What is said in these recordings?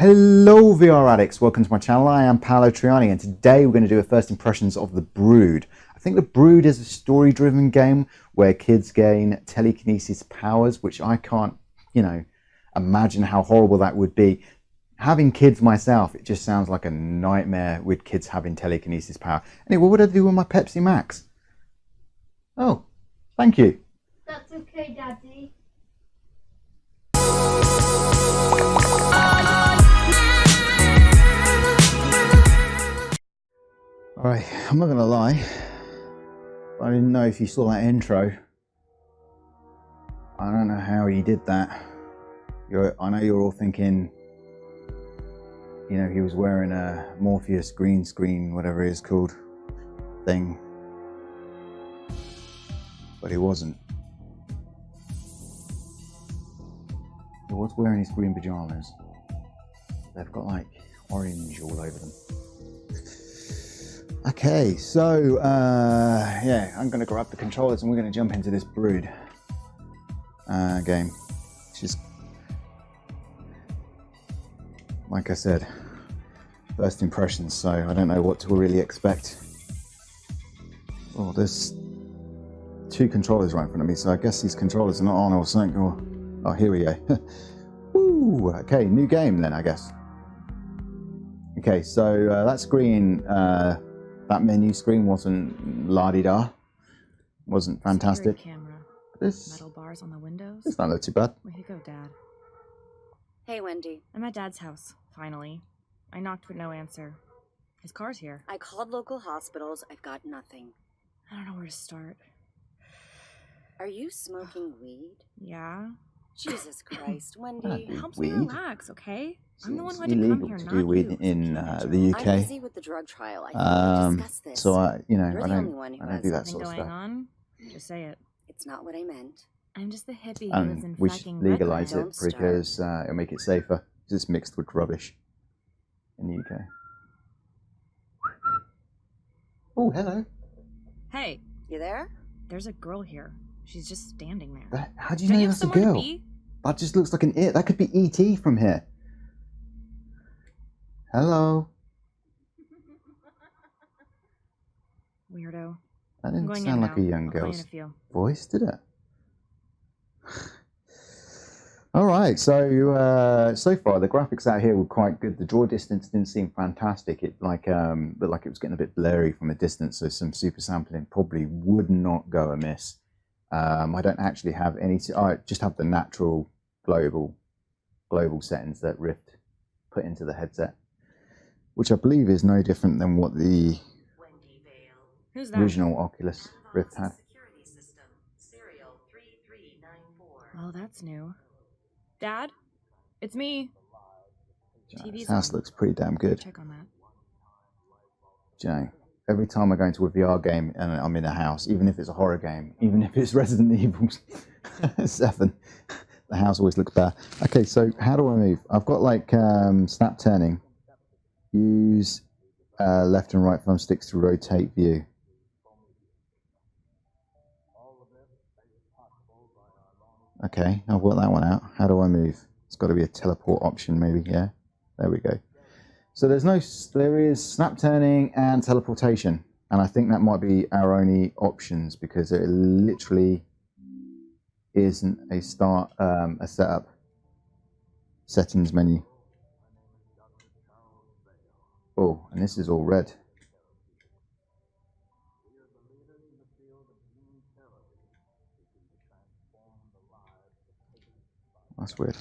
Hello VR addicts, welcome to my channel. I am Paolo Trianni and today we're going to do a first impressions of The Brood. I think The Brood is a story driven game where kids gain telekinesis powers, which I can't, imagine how horrible that would be. Having kids myself, it just sounds like a nightmare with kids having telekinesis power. Anyway, what would I do with my Pepsi Max? Oh, thank you. That's okay, Daddy. Alright, I'm not gonna lie, I didn't know if you saw that intro. I don't know how he did that. I know you're all thinking, he was wearing a Morpheus green screen, whatever it is called, thing. But he wasn't. He was wearing his green pajamas. They've got like orange all over them. Okay, so yeah, I'm gonna grab the controllers and we're gonna jump into this Brood game, which is, like I said, first impressions, so I don't know what to really expect. Oh, there's two controllers right in front of me, so I guess these controllers are not on or something, or, oh, here we go. Woo, okay, new game then, I guess. Okay, so that screen, that menu screen wasn't la-di-da, wasn't fantastic. Camera. This, metal bars on the windows. it's not look too bad. Way to go, Dad. Hey, Wendy. I'm at Dad's house, finally. I knocked with no answer. His car's here. I called local hospitals. I've got nothing. I don't know where to start. Are you smoking weed? Yeah? Jesus Christ, Wendy. do Helps me weed. relax, okay? I'm the one It's who had to come illegal here, to not do weed you. in It's the I'm UK. busy with the drug trial. I thought we'd discuss this. So I You're I the don't, only one who I don't has do that something sort of going stuff. on. Just say it. It's not what I meant. I'm just the hippie who lives in And we should fucking legalise it Don't start. because it'll make it safer. Because it's mixed with rubbish in the UK. Oh, hello. Hey, You there? there's a girl here. She's just standing there. How do you Don't know you have that's a somewhere to girl? be? That just looks like an it. That could be ET from here. Hello. Weirdo. That I'm didn't going sound in like now. a young I'll call you in girl's a few. voice, did it? All right, so so far the graphics out here were quite good. The draw distance didn't seem fantastic. It looked like it was getting a bit blurry from a distance. So some super sampling probably would not go amiss. I don't actually have any. I just have the natural global settings that Rift put into the headset, which I believe is no different than what the Who's that? original Oculus Rift had. Oh, that's new. Dad? It's me. This TV's house on. looks pretty damn good. Check on that. Every time I go into a VR game and I'm in a house, even if it's a horror game, even if it's Resident Evil 7, the house always looks better. Okay, so how do I move? I've got like snap turning. Use left and right thumbsticks to rotate view. Okay, I've worked that one out. How do I move? It's got to be a teleport option, maybe. Yeah, there we go. So there is snap turning and teleportation, and I think that might be our only options because it literally isn't a setup settings menu. Oh, and this is all red. That's weird.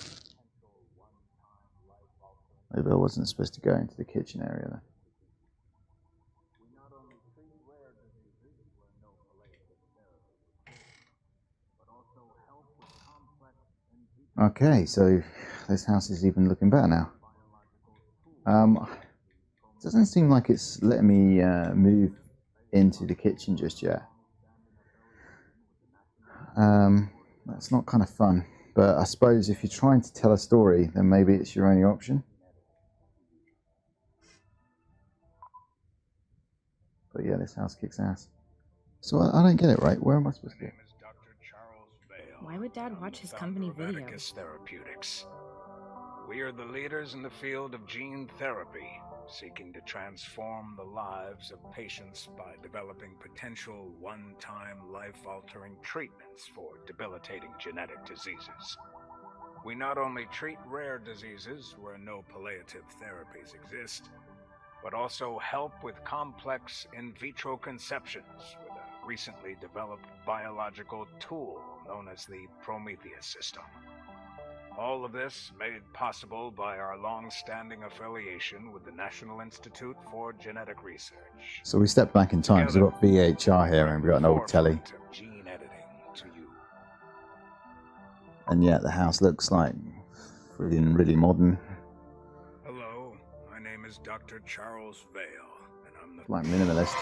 Maybe I wasn't supposed to go into the kitchen area then. Okay, so this house is even looking better now. It doesn't seem like it's letting me move into the kitchen just yet. That's not kind of fun. But I suppose if you're trying to tell a story, then maybe it's your only option. But yeah, this house kicks ass. So I don't get it, right? Where am I supposed to be? Why would Dad watch his company videos? Therapeutics. We are the leaders in the field of gene therapy, seeking to transform the lives of patients by developing potential one-time life-altering treatments for debilitating genetic diseases. We not only treat rare diseases where no palliative therapies exist, but also help with complex in vitro conceptions with a recently developed biological tool known as the Prometheus system. All of this made possible by our long-standing affiliation with the National Institute for Genetic Research. So we stepped back in time because we've got VHR here and we've got an old telly. Gene editing to you. And yet the house looks like really modern. Hello, my name is Dr. Charles Vale, and I'm the... Like minimalist.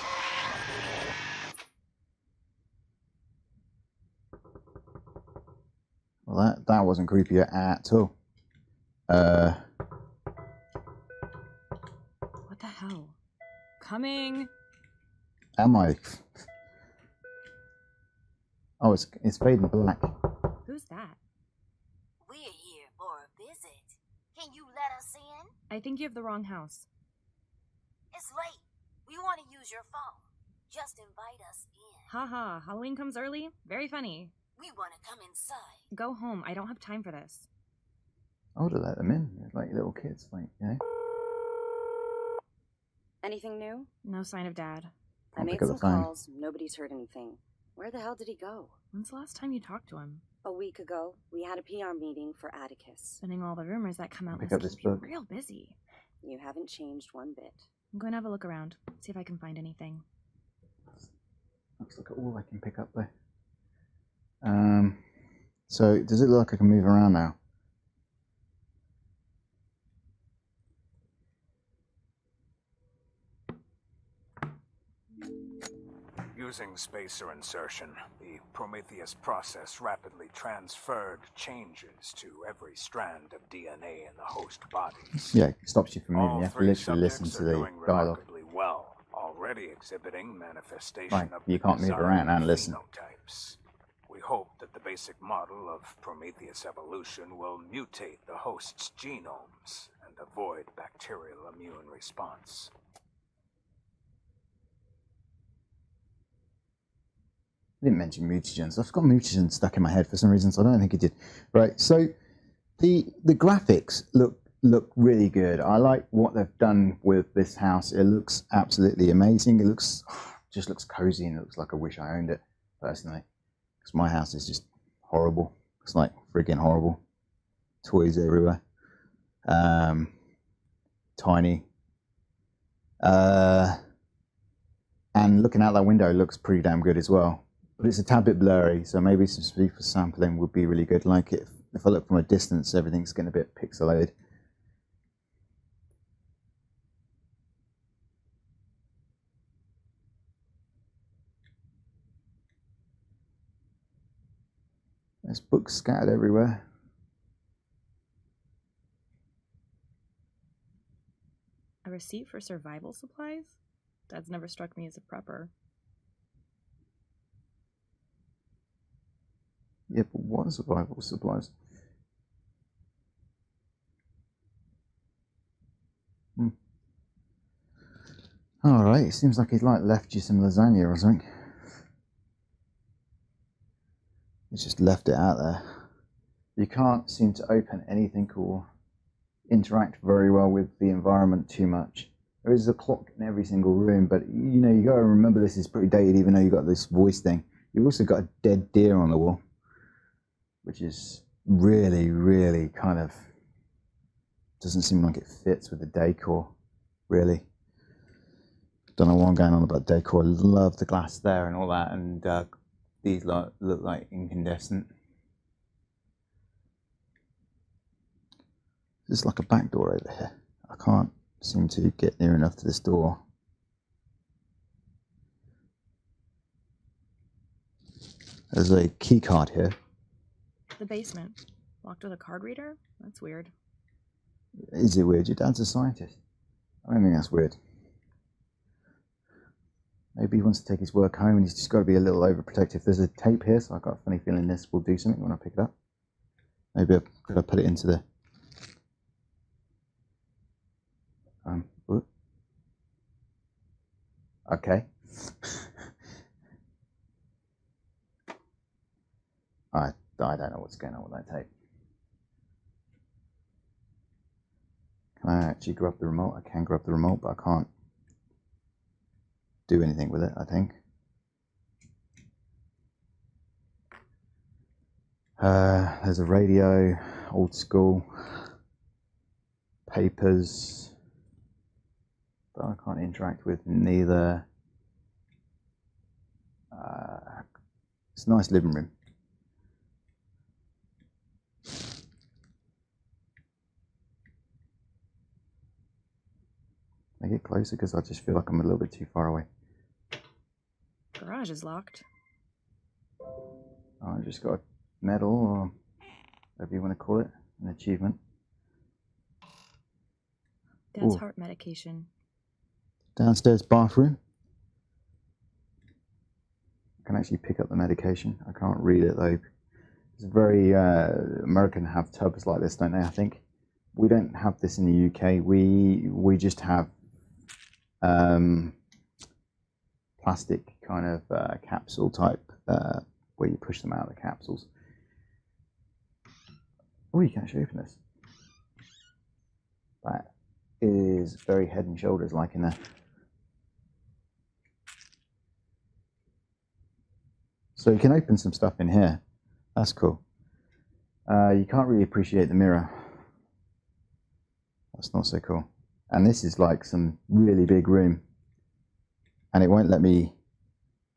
Well, that wasn't creepy at all. What the hell? Coming. Am I? Oh, it's fading black. Who's that? We're here for a visit. Can you let us in? I think you have the wrong house. It's late. We want to use your phone. Just invite us in. Haha, Halloween comes early? Very funny. We want to come inside. Go home. I don't have time for this. I would have let them in. They're like little kids, like, you know. Anything new? No sign of Dad. I made some calls. Nobody's heard anything. Where the hell did he go? When's the last time you talked to him? A week ago, we had a PR meeting for Atticus. Spinning all the rumors that come out Pick must up this keep you book. real busy. You haven't changed one bit. I'm going to have a look around, see if I can find anything. Let's look at all I can pick up there. So does it look like I can move around now? Using spacer insertion, the Prometheus process rapidly transferred changes to every strand of DNA in the host bodies. Yeah, it stops you from moving. All You have to three literally listen subjects to are the doing dialogue. remarkably well, already exhibiting manifestation Right, of you the can't move desired around and listen. phenotypes. We hope that the basic model of Prometheus evolution will mutate the host's genomes and avoid bacterial immune response. I didn't mention mutagens. I've got mutagens stuck in my head for some reason, so I don't think it did. Right, so the graphics look really good. I like what they've done with this house. It looks absolutely amazing. It just looks cozy, and it looks like I wish I owned it personally. Because my house is just horrible. It's like freaking horrible. Toys everywhere. Tiny. And looking out that window looks pretty damn good as well. But it's a tad bit blurry, so maybe some speed for sampling would be really good. Like if I look from a distance, everything's getting a bit pixelated. There's books scattered everywhere. A receipt for survival supplies? Dad's never struck me as a prepper. Yeah, but what survival supplies? Alright, it seems like he's like left you some lasagna or something. He's just left it out there. You can't seem to open anything or interact very well with the environment too much. There is a clock in every single room, but you know, you got to remember this is pretty dated, even though you've got this voice thing. You've also got a dead deer on the wall, which is really kind of doesn't seem like it fits with the decor, really. Don't know what I'm going on about decor. Love the glass there and all that, and these look like incandescent. There's like a back door over here. I can't seem to get near enough to this door. There's a key card here. The basement. Locked with a card reader? That's weird. Is it weird? Your dad's a scientist. I don't think that's weird. Maybe he wants to take his work home and he's just got to be a little overprotective. There's a tape here, so I've got a funny feeling this will do something when I pick it up. Maybe I've got to put it into the Whoop. Okay. I don't know what's going on with that tape. Can I actually grab the remote? I can grab the remote, but I can't do anything with it, I think. There's a radio, old school, papers, but I can't interact with neither. It's a nice living room. Make it closer because I just feel like I'm a little bit too far away. Garage is locked. I just got a medal, or whatever you want to call it, an achievement. Dad's Ooh. heart medication. Downstairs bathroom. I can actually pick up the medication. I can't read it though. It's very American have tubs like this, don't they? I think we don't have this in the UK. We just have plastic kind of capsule type where you push them out of the capsules. Oh, you can actually open this. That is very head and shoulders like in there. So you can open some stuff in here. That's cool. You can't really appreciate the mirror. That's not so cool. And this is like some really big room. And it won't let me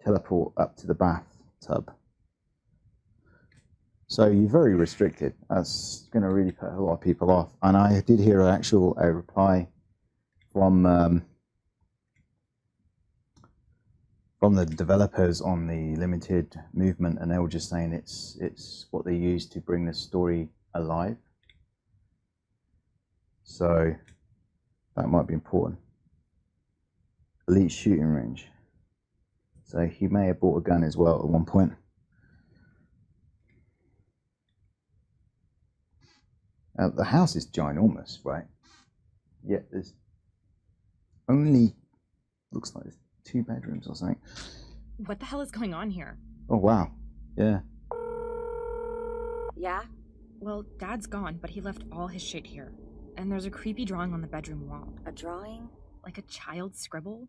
teleport up to the bathtub. So you're very restricted. That's going to really put a lot of people off. And I did hear a reply from the developers on the limited movement, and they were just saying it's what they use to bring the story alive. So that might be important. Elite shooting range. So he may have bought a gun as well at one point. The house is ginormous, right? Yeah, there's only, looks like there's 2 bedrooms or something. What the hell is going on here? Oh, wow. Yeah. Yeah? Well, Dad's gone, but he left all his shit here. And there's a creepy drawing on the bedroom wall. A drawing? Like a child's scribble?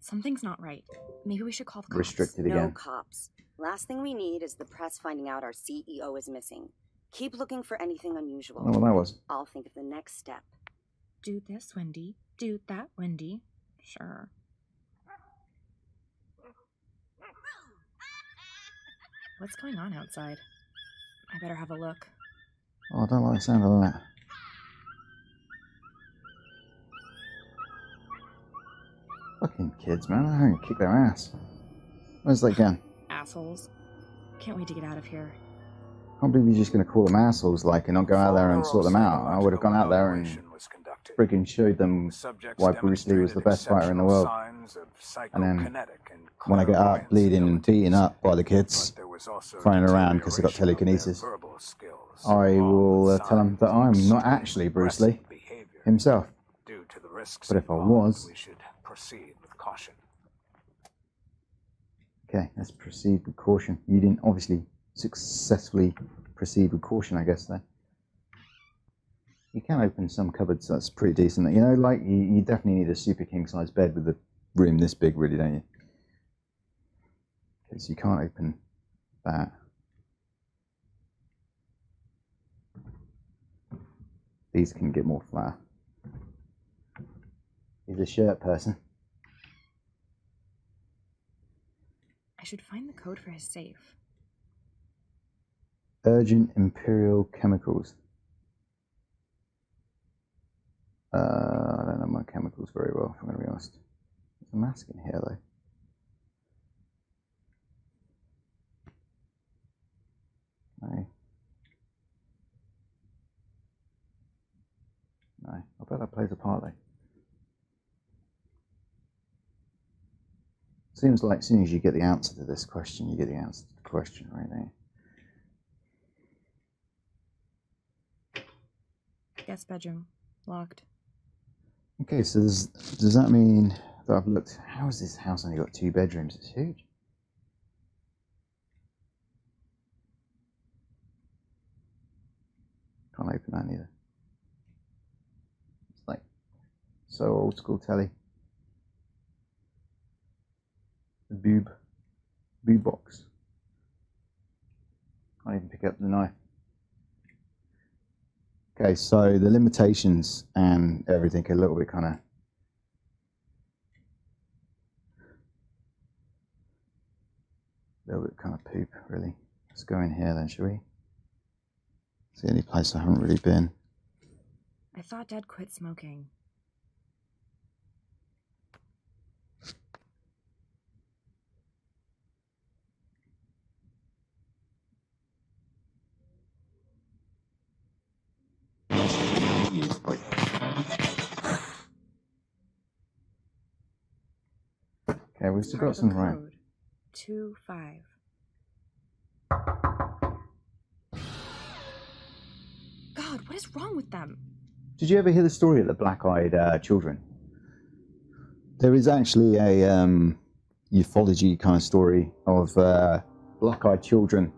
Something's not right. Maybe we should call the cops. Restricted No again. cops. Last thing we need is the press finding out our CEO is missing. Keep looking for anything unusual. I don't know what that was. I'll think of the next step. Do this, Wendy. Do that, Wendy. Sure. What's going on outside? I better have a look. Oh, I don't like the sound of that. Fucking kids, man. I'm going to kick their ass. Where's that gun? Assholes. Can't wait to get out of here. I can't believe you're just going to call them assholes, like, and not go out there and sort them out. I would have gone out there and freaking showed them why Bruce Lee was the best fighter in the world. And then when I get up, bleeding and beaten up by the kids, thrown around because they got telekinesis, I will tell them that I'm not actually Bruce Lee himself. But if I was... Proceed with caution. Okay, let's proceed with caution. You didn't obviously successfully proceed with caution, I guess, there. You can open some cupboards, that's pretty decent. You know, like, you definitely need a super king-size bed with a room this big, really, don't you? Because you can't open that. These can get more flat. He's a shirt person. I should find the code for his safe. Urgent Imperial Chemicals. I don't know my chemicals very well, if I'm going to be honest. There's a mask in here, though. No. No. I bet that plays a part, though. Seems like as soon as you get the answer to this question, you get the answer to the question right there. Guest bedroom. Locked. Okay, so does that mean that I've looked? How has this house only got 2 bedrooms? It's huge. Can't open that either. It's like so old school telly. The boob box. Can't even pick up the knife. Okay, so the limitations and everything are a little bit kind of poop, really. Let's go in here then, shall we? It's the only place I haven't really been. I thought Dad quit smoking. Okay, we've still Part got of the some right. code. 2-5. God, what is wrong with them? Did you ever hear the story of the black-eyed children? There is actually a ufology kind of story of black-eyed children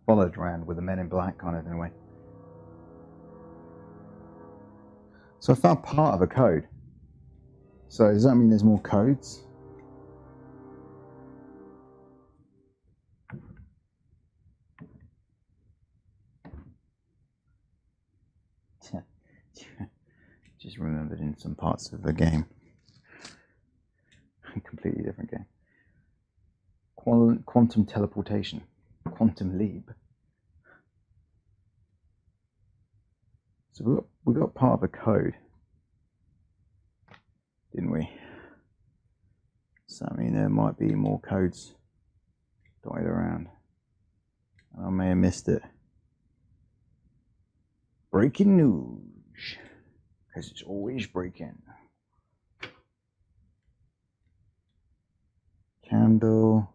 followed around with the men in black kind of in a way. So I found part of a code. So does that mean there's more codes? Just remembered in some parts of the game. A completely different game. Quantum teleportation. Quantum leap. So we got part of a code, didn't we? So I mean there might be more codes dotted around. I may have missed it. Breaking news, because it's always breaking. Candle.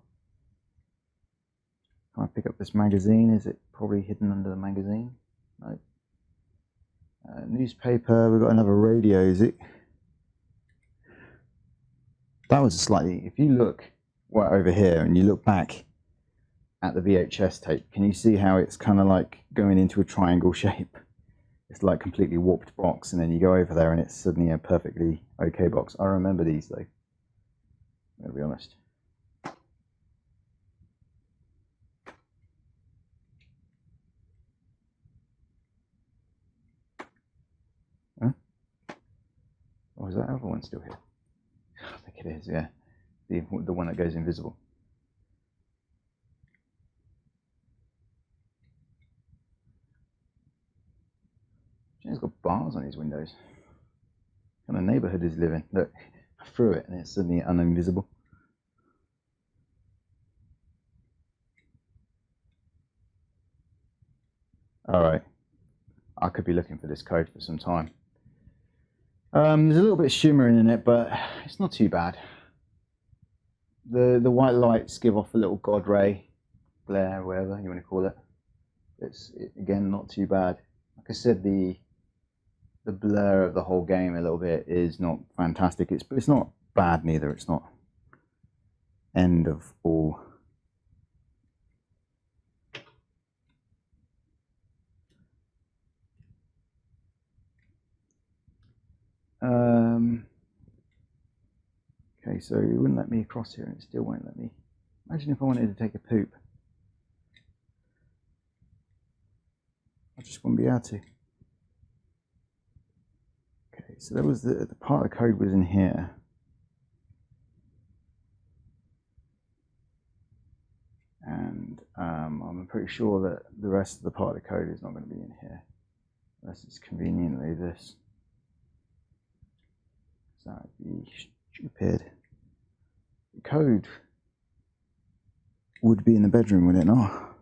Can I pick up this magazine? Is it probably hidden under the magazine? No. Newspaper. We've got another radio. Is it? That was a slightly. If you look right over here and you look back at the VHS tape, can you see how it's kind of like going into a triangle shape? It's like completely warped box, and then you go over there and it's suddenly a perfectly okay box. I remember these though. I'm gonna be honest. Huh? Oh, is that other one still here? I think it is, yeah. The one that goes invisible. He's got bars on his windows. What kind of neighborhood is living? Look, I threw it and it's suddenly uninvisible. Alright. I could be looking for this code for some time. There's a little bit of shimmering in it, but it's not too bad. The white lights give off a little god ray, glare, whatever you want to call it. It's again not too bad. Like I said, the blur of the whole game a little bit is not fantastic. It's not bad neither. It's not end of all. Okay, so it wouldn't let me across here, and it still won't let me. Imagine if I wanted to take a poop. I just wouldn't be able to. Okay, so there was the part of the code was in here. And I'm pretty sure that the rest of the part of the code is not going to be in here. Unless it's conveniently this. So that would be stupid. The code would be in the bedroom, would it not?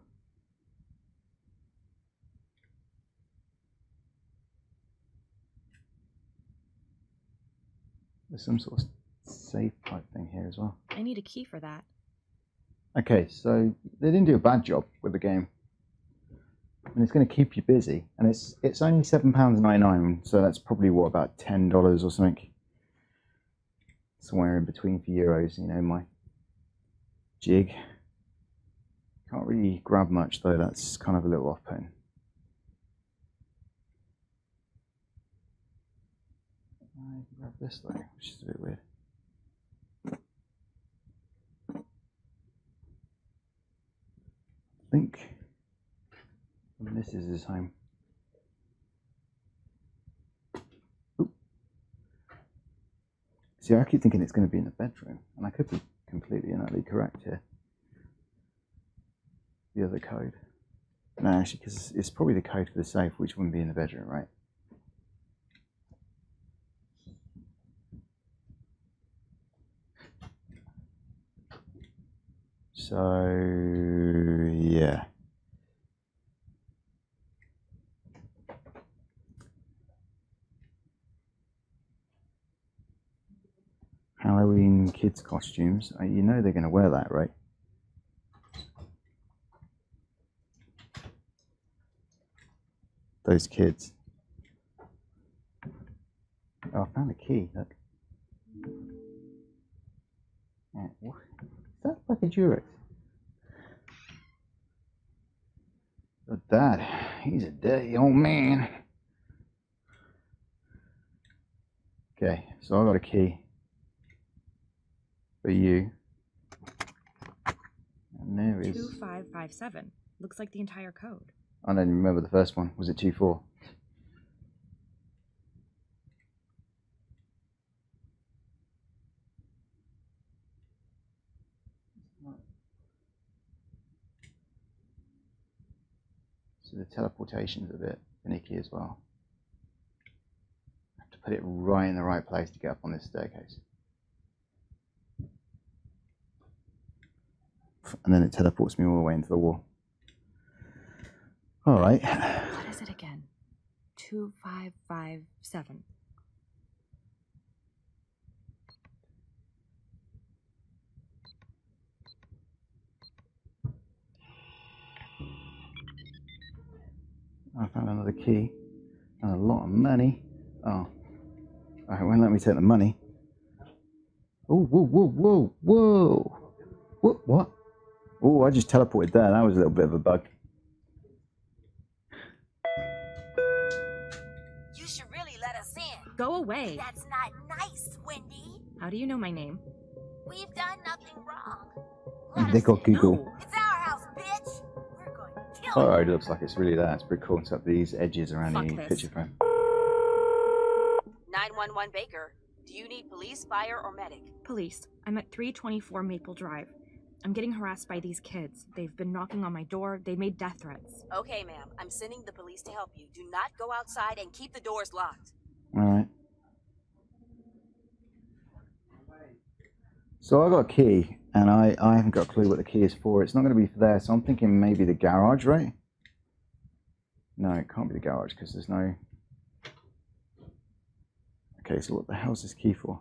There's some sort of safe type thing here as well. I need a key for that. Okay, so they didn't do a bad job with the game. and it's going to keep you busy. And it's only £7.99, so that's probably what, about $10 or something, somewhere in between for euros. You know, my jig. Can't really grab much though. That's kind of a little off-putting. I can grab this though, which is a bit weird. I think this is his home. Ooh. See, I keep thinking it's going to be in the bedroom, and I could be completely and utterly correct here. The other code. No, actually, because it's probably the code for the safe, which wouldn't be in the bedroom, right? So, yeah. Halloween kids' costumes. You know they're going to wear that, right? Those kids. Oh, I found a key. Look. Yeah, what? Is that like a Durex? But Dad, he's a dirty old man. Okay, so I got a key for you. And there is 2557. Looks like the entire code. I don't even remember the first one. Was it 24? So the teleportation's a bit finicky as well. I have to put it right in the right place to get up on this staircase. And then it teleports me all the way into the wall. All right. What is it again? 2557. I found another key and a lot of money. Oh, it won't let me take the money. Oh, whoa, whoa, whoa, whoa. What? Oh, I just teleported there. That was a little bit of a bug. You should really let us in. Go away. That's not nice, Wendy. How do you know my name? We've done nothing wrong. Let They us got in. Google. No. It's our house, bitch. We're going to kill Oh, you. it looks like it's really there. It's pretty cool. It's up these edges around Fuck the this. picture frame. 911 Baker. Do you need police, fire, or medic? Police. I'm at 324 Maple Drive. I'm getting harassed by these kids. They've been knocking on my door. They made death threats. Okay, ma'am. I'm sending the police to help you. Do not go outside and keep the doors locked. All right. So I got a key, and I haven't got a clue what the key is for. It's not going to be for there, so I'm thinking maybe the garage, right? No, it can't be the garage because there's no... Okay, so what the hell's this key for?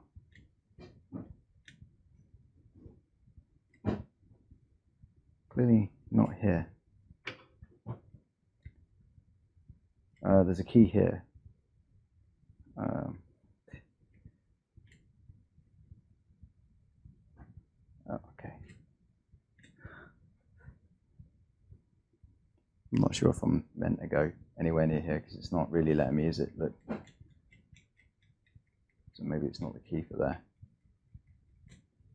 Clearly not here. There's a key here. Oh, okay. I'm not sure if I'm meant to go anywhere near here because it's not really letting me, is it? Look. So maybe it's not the key for there.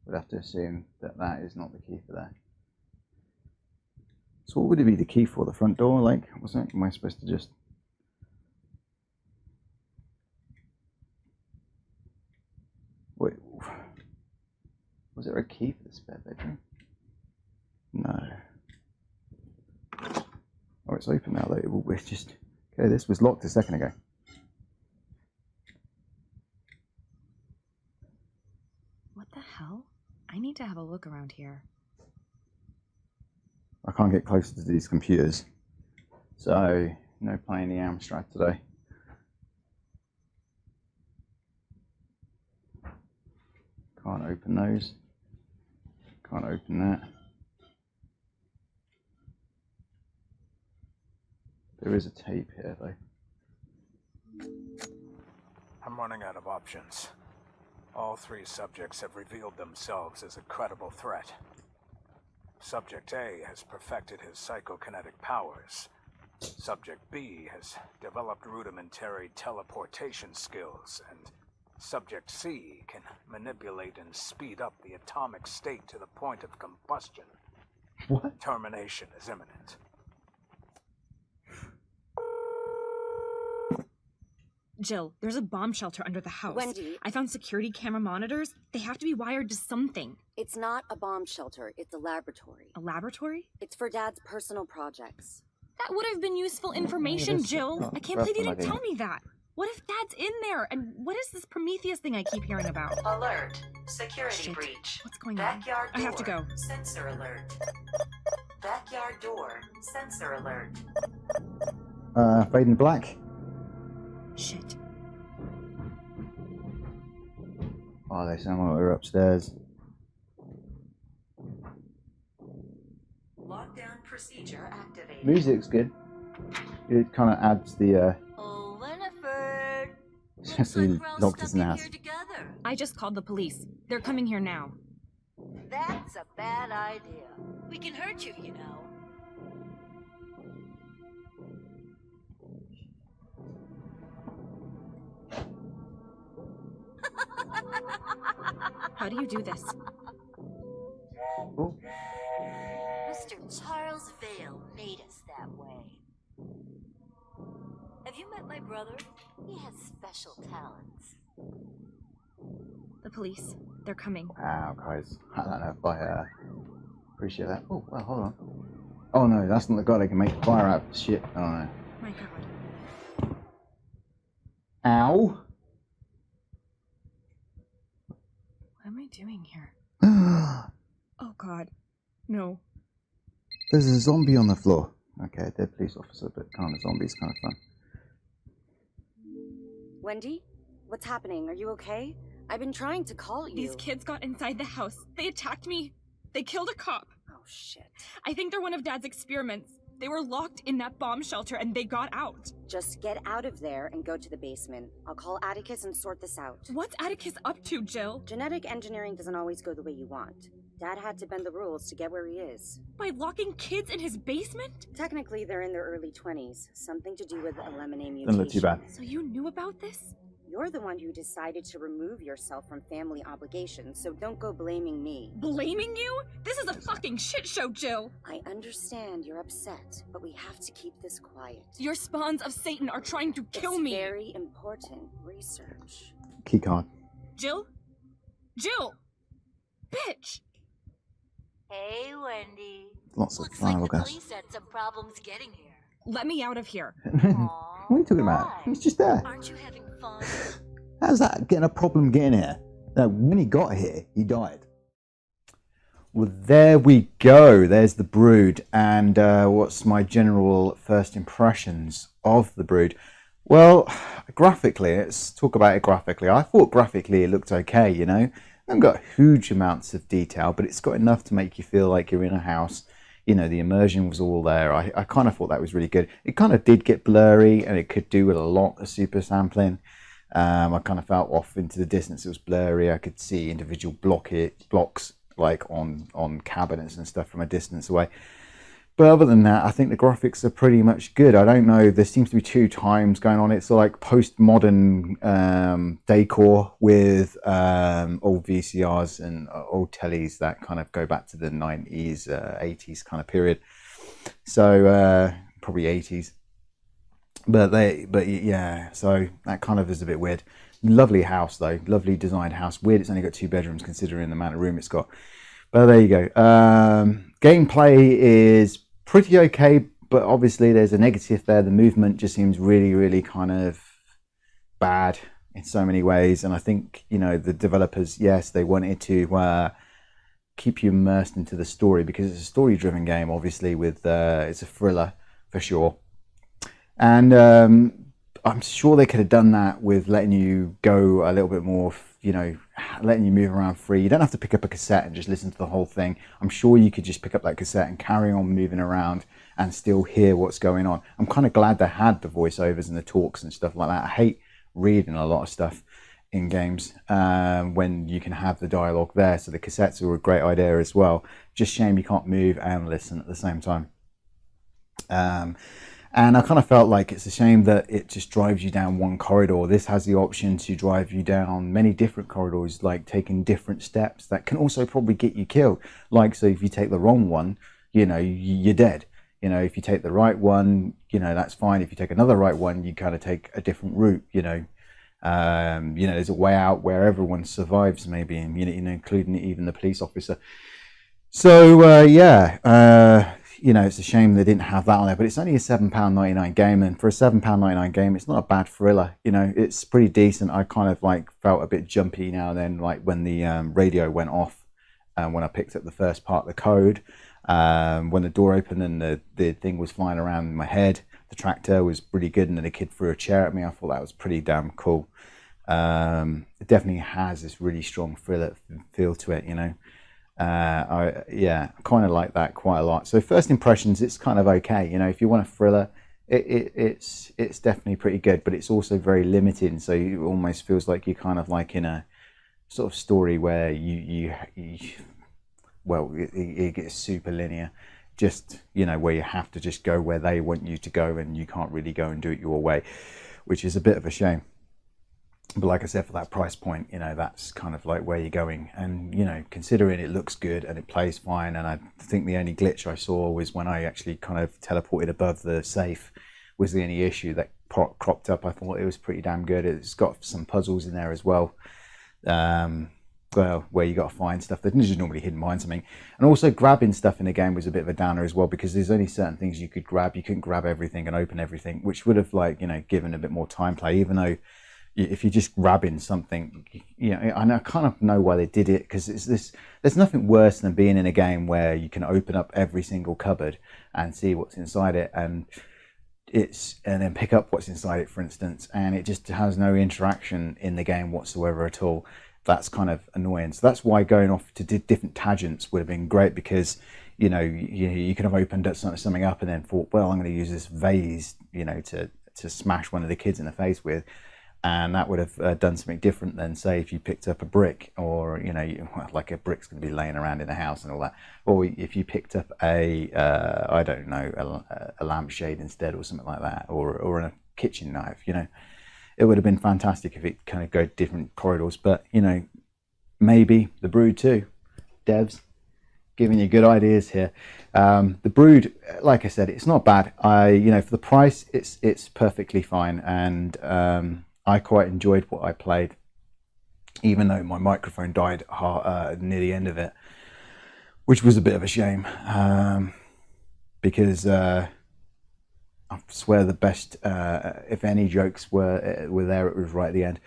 We'd have to assume that that is not the key for there. So what would it be the key for? The front door? Like, what's that? Am I supposed to just... Wait. Was there a key for the spare bedroom? No. Oh, it's open now though. We're just... Okay, this was locked a second ago. What the hell? I need to have a look around here. I can't get closer to these computers. So, no playing the Amstrad today. Can't open those. Can't open that. There is a tape here, though. I'm running out of options. All 3 subjects have revealed themselves as a credible threat. Subject A has perfected his psychokinetic powers. Subject B has developed rudimentary teleportation skills, and Subject C can manipulate and speed up the atomic state to the point of combustion. What? Termination is imminent. Jill, there's a bomb shelter under the house. Wendy. I found security camera monitors. They have to be wired to something. It's not a bomb shelter, it's a laboratory. A laboratory? It's for Dad's personal projects. That would have been useful information, this- Jill. oh, I can't believe you that's didn't what I tell me that. What if Dad's in there? And what is this Prometheus thing I keep hearing about? Alert. Security Shit. breach. What's going on? Backyard door. I have to go. Sensor alert. Backyard door. Sensor alert. Fading black. Shit. Oh, they sound like we're upstairs. Lockdown procedure activated. Music's good. It kind of adds the, Oh, Winifred. just the locked us in the house. Together. I just called the police. They're coming here now. That's a bad idea. We can hurt you, you know. How do you do this? Oh, Mr. Charles Vale made us that way. Have you met my brother? He has special talents. The police. They're coming. wow, guys. I don't know if I appreciate that. Oh, well, hold on. Oh no, that's not the guy that can make fire out of shit. Oh no. My God. Ow! What am I doing here? There's Oh God. No. a zombie on the floor. Okay, dead police officer, but kind of zombie's kind of fun. Wendy? What's happening? Are you okay? I've been trying to call you. These kids got inside the house. They attacked me. They killed a cop. Oh, shit. I think they're one of Dad's experiments. They were locked in that bomb shelter and they got out. Just get out of there and go to the basement. I'll call Atticus and sort this out. What's Atticus up to, Jill? Genetic engineering doesn't always go the way you want. Dad had to bend the rules to get where he is. By locking kids in his basement? Technically, they're in their early 20s. Something to do with LMNA mutation. Doesn't look too bad. So you knew about this? You're the one who decided to remove yourself from family obligations, so don't go blaming me. Blaming you? This is a fucking shit show, Jill. I understand you're upset, but we have to keep this quiet. Your spawns of Satan are trying to kill It's me. very important research. Key card. Jill? Jill! Bitch! Hey, Wendy. Lots of Looks like the firework gas. police had some problems getting here. Let me out of here. What are you talking about? Why? He's just there. Aren't you having fun? How's that getting a problem getting here? No, when he got here, he died. Well, there we go. There's the Brood. And what's my general first impressions of the Brood? Well, graphically, let's talk about it graphically. I thought graphically it looked okay, you know. It hasn't got huge amounts of detail, but it's got enough to make you feel like you're in a house. You know, the immersion was all there. I kind of thought that was really good. It kind of did get blurry, and it could do with a lot of super sampling. I kind of felt off into the distance. It was blurry. I could see individual blocks like on cabinets and stuff from a distance away. But other than that, I think the graphics are pretty much good. I don't know, there seems to be 2 times going on. It's like postmodern decor with old VCRs and old tellies that kind of go back to the 90s, 80s kind of period. So probably 80s. But yeah, so that kind of is a bit weird. Lovely house though, lovely designed house. Weird it's only got 2 bedrooms considering the amount of room it's got. But there you go. Gameplay is pretty okay, but obviously there's a negative there. The movement just seems really, really kind of bad in so many ways. And I think, you know, the developers, yes, they wanted to keep you immersed into the story because it's a story-driven game, obviously, with it's a thriller for sure. And I'm sure they could have done that with letting you go a little bit more, you know, letting you move around free. You don't have to pick up a cassette and just listen to the whole thing. I'm sure you could just pick up that cassette and carry on moving around and still hear what's going on. I'm kind of glad they had the voiceovers and the talks and stuff like that. I hate reading a lot of stuff in games when you can have the dialogue there. So the cassettes are a great idea as well. Just shame you can't move and listen at the same time. And I kind of felt like it's a shame that it just drives you down one corridor. This has the option to drive you down many different corridors, like taking different steps that can also probably get you killed. Like, so if you take the wrong one, you know, you're dead. You know, if you take the right one, you know, that's fine. If you take another right one, you kind of take a different route, you know. There's a way out where everyone survives, maybe, and, you know, including even the police officer. So, you know, it's a shame they didn't have that on there, but it's only a £7.99 game, and for a £7.99 game, it's not a bad thriller. You know, it's pretty decent. I kind of like felt a bit jumpy now and then, like when the radio went off, when I picked up the first part of the code, when the door opened and the thing was flying around in my head. The tractor was pretty good, and then a kid threw a chair at me. I thought that was pretty damn cool. It definitely has this really strong thriller feel to it, you know. I kind of like that quite a lot. So first impressions, it's kind of okay, you know. If you want a thriller, it's definitely pretty good, but it's also very limited, so it almost feels like you're kind of like in a sort of story where it gets super linear, just, you know, where you have to just go where they want you to go, and you can't really go and do it your way, which is a bit of a shame. But like I said, for that price point, you know, that's kind of like where you're going. And, you know, considering it looks good and it plays fine, and I think the only glitch I saw was when I actually kind of teleported above the safe was the only issue that cropped up. I thought it was pretty damn good. It's got some puzzles in there as well, where you got to find stuff that is normally hidden behind something. And also grabbing stuff in the game was a bit of a downer as well, because there's only certain things you could grab. You couldn't grab everything and open everything, which would have, like, you know, given a bit more time play, even though if you're just grabbing something, you know, and I kind of know why they did it, because there's nothing worse than being in a game where you can open up every single cupboard and see what's inside it, and then pick up what's inside it, for instance, and it just has no interaction in the game whatsoever at all. That's kind of annoying. So that's why going off to different tangents would have been great, because, you know, you could have opened up something up and then thought, well, I'm going to use this vase, you know, to smash one of the kids in the face with. And that would have done something different than, say, if you picked up a brick, or, you know, like a brick's going to be laying around in the house and all that. Or if you picked up a lampshade instead, or something like that, or a kitchen knife, you know. It would have been fantastic if it kind of go different corridors. But, you know, maybe the Brood 2 devs giving you good ideas here. The Brood, like I said, it's not bad. You know, for the price, it's perfectly fine, and I quite enjoyed what I played, even though my microphone died near the end of it, which was a bit of a shame, because I swear the best, if any jokes were there, it was right at the end.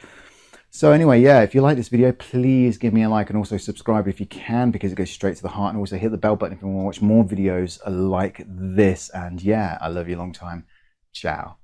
So anyway, yeah, if you like this video, please give me a like, and also subscribe if you can, because it goes straight to the heart. And also hit the bell button if you want to watch more videos like this. And yeah, I love you long time. Ciao.